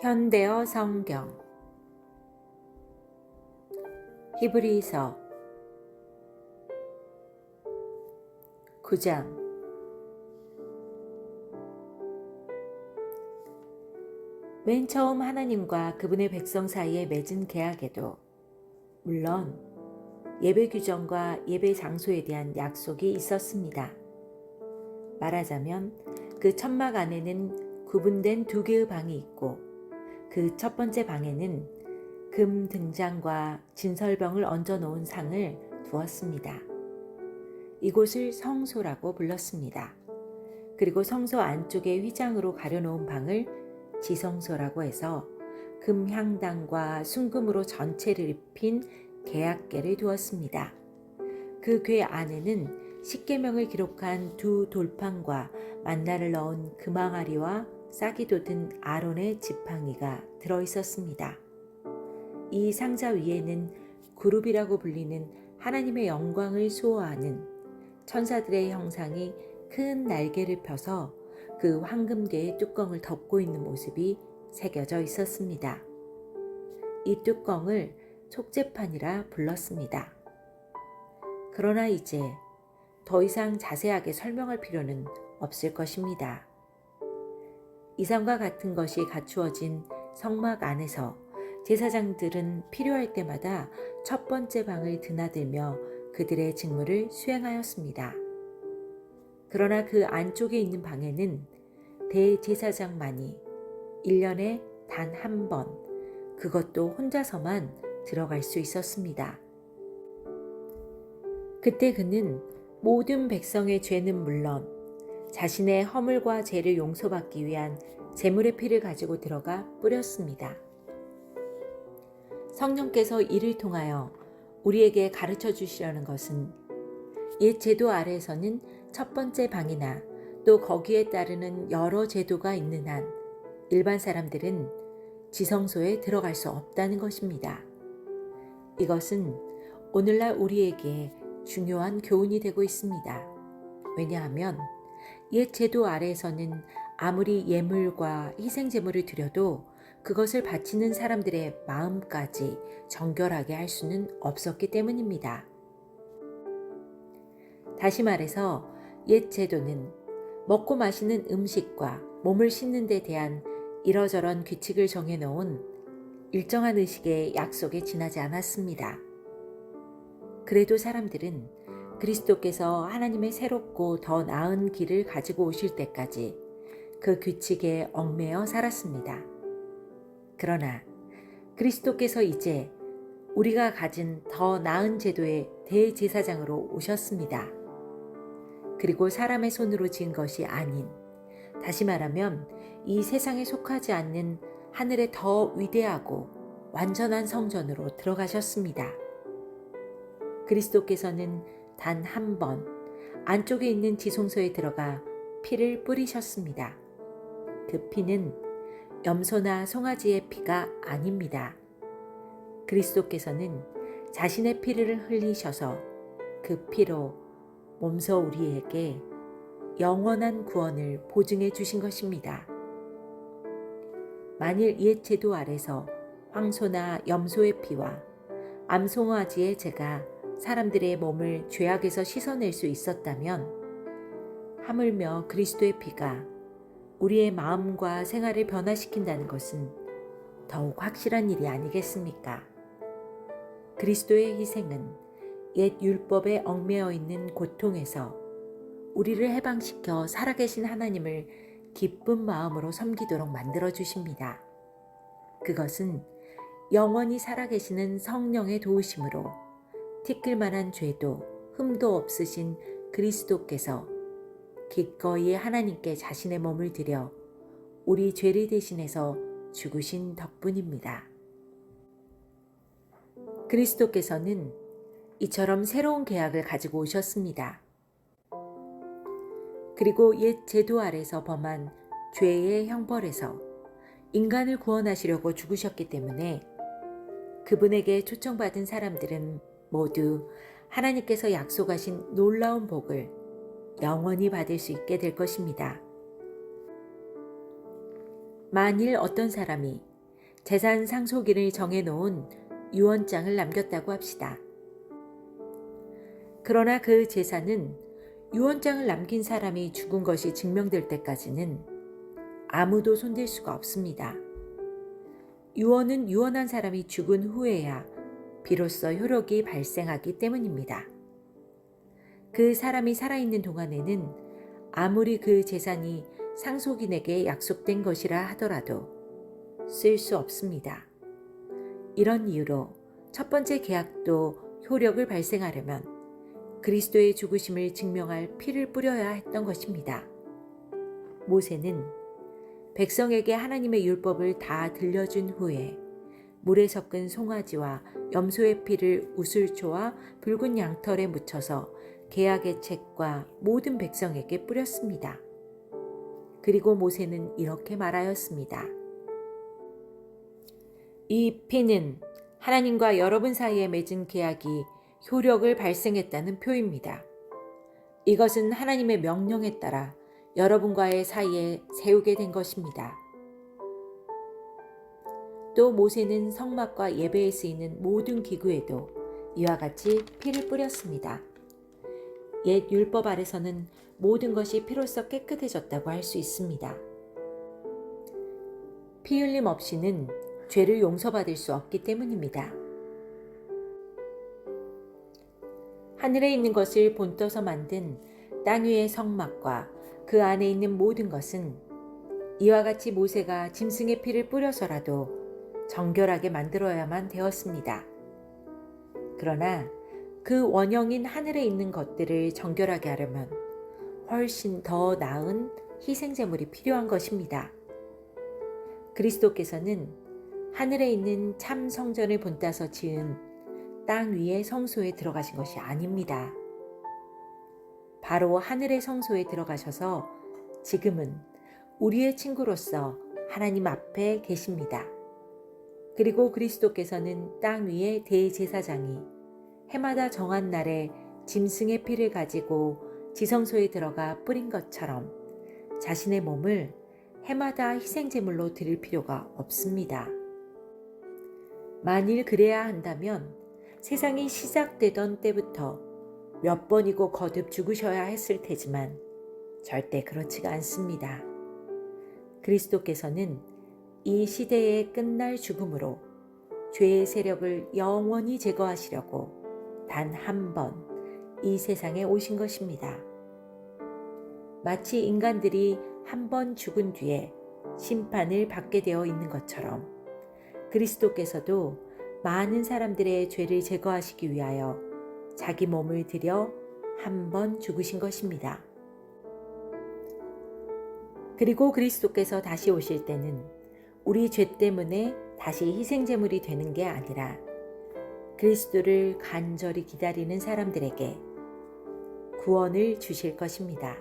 현대어 성경 히브리서 9장. 맨 처음 하나님과 그분의 백성 사이에 맺은 계약에도 물론 예배 규정과 예배 장소에 대한 약속이 있었습니다. 말하자면 그 천막 안에는 구분된 두 개의 방이 있고 그 첫 번째 방에는 금 등잔과 진설병을 얹어 놓은 상을 두었습니다. 이곳을 성소라고 불렀습니다. 그리고 성소 안쪽에 휘장으로 가려놓은 방을 지성소라고 해서 금향당과 순금으로 전체를 입힌 계약궤를 두었습니다. 그 궤 안에는 십계명을 기록한 두 돌판과 만나를 넣은 금항아리와 싹이 돋은 아론의 지팡이가 들어있었습니다. 이 상자 위에는 그룹이라고 불리는 하나님의 영광을 수호하는 천사들의 형상이 큰 날개를 펴서 그 황금궤의 뚜껑을 덮고 있는 모습이 새겨져 있었습니다. 이 뚜껑을 속죄판이라 불렀습니다. 그러나 이제 더 이상 자세하게 설명할 필요는 없을 것입니다. 이상과 같은 것이 갖추어진 성막 안에서 제사장들은 필요할 때마다 첫 번째 방을 드나들며 그들의 직무를 수행하였습니다. 그러나 그 안쪽에 있는 방에는 대제사장만이 1년에 단 한 번, 그것도 혼자서만 들어갈 수 있었습니다. 그때 그는 모든 백성의 죄는 물론 자신의 허물과 죄를 용서받기 위한 제물의 피를 가지고 들어가 뿌렸습니다. 성령께서 이를 통하여 우리에게 가르쳐 주시려는 것은 옛 제도 아래에서는 첫 번째 방이나 또 거기에 따르는 여러 제도가 있는 한 일반 사람들은 지성소에 들어갈 수 없다는 것입니다. 이것은 오늘날 우리에게 중요한 교훈이 되고 있습니다. 왜냐하면 옛 제도 아래에서는 아무리 예물과 희생제물을 드려도 그것을 바치는 사람들의 마음까지 정결하게 할 수는 없었기 때문입니다. 다시 말해서 옛 제도는 먹고 마시는 음식과 몸을 씻는 데 대한 이러저런 규칙을 정해놓은 일정한 의식의 약속에 지나지 않았습니다. 그래도 사람들은 그리스도께서 하나님의 새롭고 더 나은 길을 가지고 오실 때까지 그 규칙에 얽매여 살았습니다. 그러나 그리스도께서 이제 우리가 가진 더 나은 제도의 대제사장으로 오셨습니다. 그리고 사람의 손으로 지은 것이 아닌, 다시 말하면 이 세상에 속하지 않는 하늘의 더 위대하고 완전한 성전으로 들어가셨습니다. 그리스도께서는 단 한 번 안쪽에 있는 지성소에 들어가 피를 뿌리셨습니다. 그 피는 염소나 송아지의 피가 아닙니다. 그리스도께서는 자신의 피를 흘리셔서 그 피로 몸소 우리에게 영원한 구원을 보증해 주신 것입니다. 만일 옛 제도 아래서 황소나 염소의 피와 암송아지의 제가 사람들의 몸을 죄악에서 씻어낼 수 있었다면 하물며 그리스도의 피가 우리의 마음과 생활을 변화시킨다는 것은 더욱 확실한 일이 아니겠습니까? 그리스도의 희생은 옛 율법에 얽매여 있는 고통에서 우리를 해방시켜 살아계신 하나님을 기쁜 마음으로 섬기도록 만들어 주십니다. 그것은 영원히 살아계시는 성령의 도우심으로 티끌만한 죄도 흠도 없으신 그리스도께서 기꺼이 하나님께 자신의 몸을 드려 우리 죄를 대신해서 죽으신 덕분입니다. 그리스도께서는 이처럼 새로운 계약을 가지고 오셨습니다. 그리고 옛 제도 아래서 범한 죄의 형벌에서 인간을 구원하시려고 죽으셨기 때문에 그분에게 초청받은 사람들은 모두 하나님께서 약속하신 놀라운 복을 영원히 받을 수 있게 될 것입니다. 만일 어떤 사람이 재산 상속인을 정해놓은 유언장을 남겼다고 합시다. 그러나 그 재산은 유언장을 남긴 사람이 죽은 것이 증명될 때까지는 아무도 손댈 수가 없습니다. 유언은 유언한 사람이 죽은 후에야 비로소 효력이 발생하기 때문입니다. 그 사람이 살아있는 동안에는 아무리 그 재산이 상속인에게 약속된 것이라 하더라도 쓸 수 없습니다. 이런 이유로 첫 번째 계약도 효력을 발생하려면 그리스도의 죽으심을 증명할 피를 뿌려야 했던 것입니다. 모세는 백성에게 하나님의 율법을 다 들려준 후에 물에 섞은 송아지와 염소의 피를 우슬초와 붉은 양털에 묻혀서 계약의 책과 모든 백성에게 뿌렸습니다. 그리고 모세는 이렇게 말하였습니다. 이 피는 하나님과 여러분 사이에 맺은 계약이 효력을 발생했다는 표입니다. 이것은 하나님의 명령에 따라 여러분과의 사이에 세우게 된 것입니다. 또 모세는 성막과 예배에 쓰이는 모든 기구에도 이와 같이 피를 뿌렸습니다. 옛 율법 아래서는 모든 것이 피로써 깨끗해졌다고 할 수 있습니다. 피 흘림 없이는 죄를 용서받을 수 없기 때문입니다. 하늘에 있는 것을 본떠서 만든 땅 위의 성막과 그 안에 있는 모든 것은 이와 같이 모세가 짐승의 피를 뿌려서라도 정결하게 만들어야만 되었습니다. 그러나 그 원형인 하늘에 있는 것들을 정결하게 하려면 훨씬 더 나은 희생제물이 필요한 것입니다. 그리스도께서는 하늘에 있는 참 성전을 본따서 지은 땅 위의 성소에 들어가신 것이 아닙니다. 바로 하늘의 성소에 들어가셔서 지금은 우리의 친구로서 하나님 앞에 계십니다. 그리고 그리스도께서는 땅 위의 대제사장이 해마다 정한 날에 짐승의 피를 가지고 지성소에 들어가 뿌린 것처럼 자신의 몸을 해마다 희생제물로 드릴 필요가 없습니다. 만일 그래야 한다면 세상이 시작되던 때부터 몇 번이고 거듭 죽으셔야 했을 테지만 절대 그렇지가 않습니다. 그리스도께서는 이 시대의 끝날 죽음으로 죄의 세력을 영원히 제거하시려고 단 한 번 이 세상에 오신 것입니다. 마치 인간들이 한 번 죽은 뒤에 심판을 받게 되어 있는 것처럼 그리스도께서도 많은 사람들의 죄를 제거하시기 위하여 자기 몸을 들여 한 번 죽으신 것입니다. 그리고 그리스도께서 다시 오실 때는 우리 죄 때문에 다시 희생제물이 되는 게 아니라 그리스도를 간절히 기다리는 사람들에게 구원을 주실 것입니다.